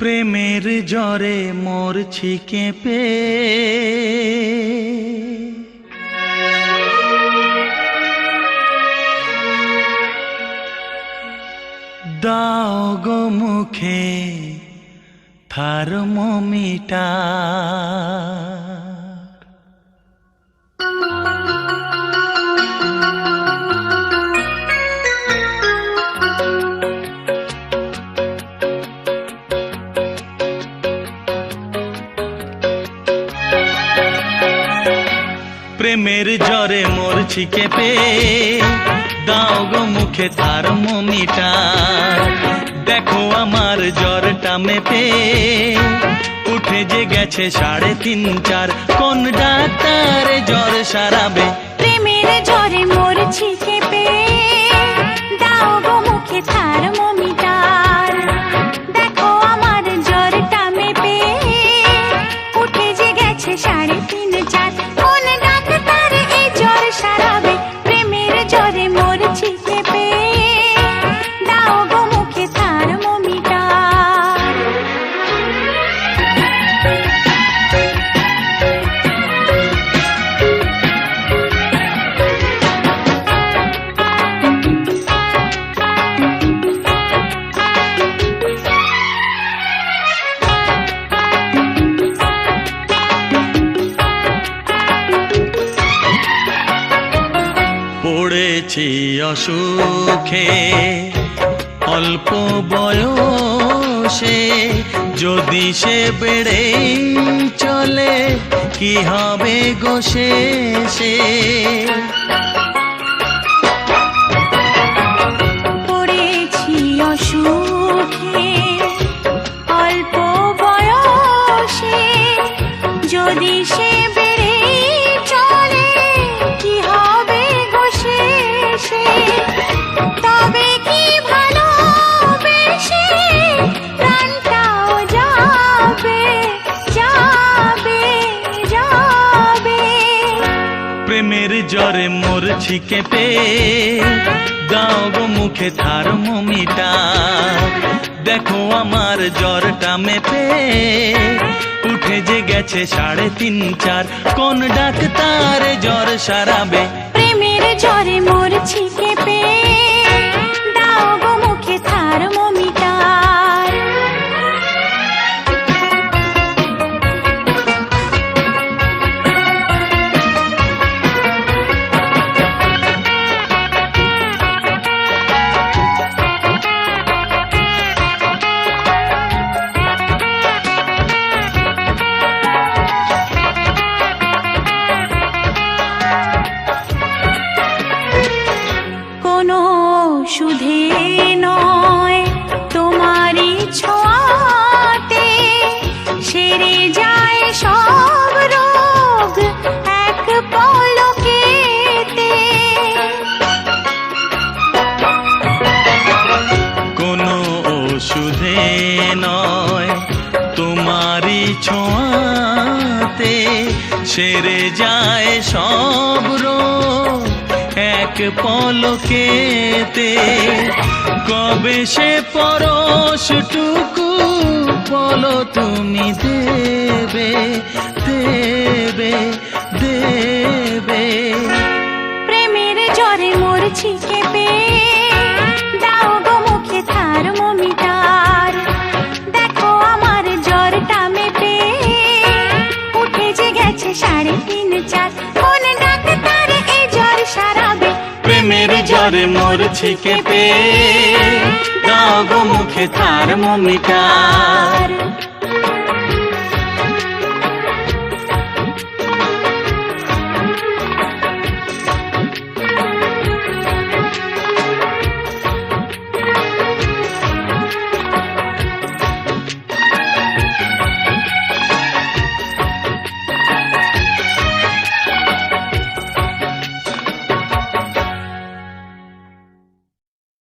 প্রেমের জ্বরে মরছি কেঁপে, দাও গো মুখে থার্মোমিটার। প্রেমের জ্বরে মরছি কেঁপে, দাও গো মুখে থার্মোমিটার। দেখো আমার জ্বরটা মেপে উঠে যে গেছে 3.5-4। কোন ডাক্তার জ্বর সারাবে? প্রেমের জ্বরে মরছি কেঁপে, দাও গো মুখে থার্মোমিটার। দেখো আমার জ্বরটা মেপে উঠে যে গেছে 3.5-4। কোন ডাক্তার এই জ্বর সারাবে? প্রেমের জ্বরে মরছি কেঁপে, দাও গো মুখে থার্মোমিটার। পড়েছি অসুখে অল্প বয়সে, যদি সে বেড়ে চলে কি হবে গো শেষে? পড়েছি অসুখে অল্প বয়সে, যদি সে বেড়ে চলে কি হবে গো শেষে? তবে কি ভালোবেসে প্রাণটাও যাবে যাবে যাবে। প্রেমের জ্বরে মরছি কেঁপে, দাও গো মুখে থার্মোমিটার। দেখো আমার জ্বরটা মেপে উঠে যে গেছে 3.5-4। কোন ডাক্তার জ্বর সারাবে? প্রেমের জ্বরে মরছি কেঁপে, দাও গো মুখে থার্মোমিটার। কোনো সুধে নয় তোমারই ছোঁয়াতে, সেরে যায় সব রোগ এক পলকেতে। কোনো ওষুধে নয় তোমারই ছোঁয়াতে, সেরে যায় সব রোগ এক পলকেতে। কবে সে পরশটুকু বলো তুমি দেবে দেবে দেবে? প্রেমের জ্বরে মরছি কেঁপে, দাও গো মুখে থার্মোমিটার। দেখো আমার জ্বরটা মেপে উঠে যে গেছে 3.5-4। কোন ডাক্তার এই জ্বর সারাবে? প্রেমের জ্বরে মরছি কেঁপে, দাও গো মুখে থার্মোমিটার।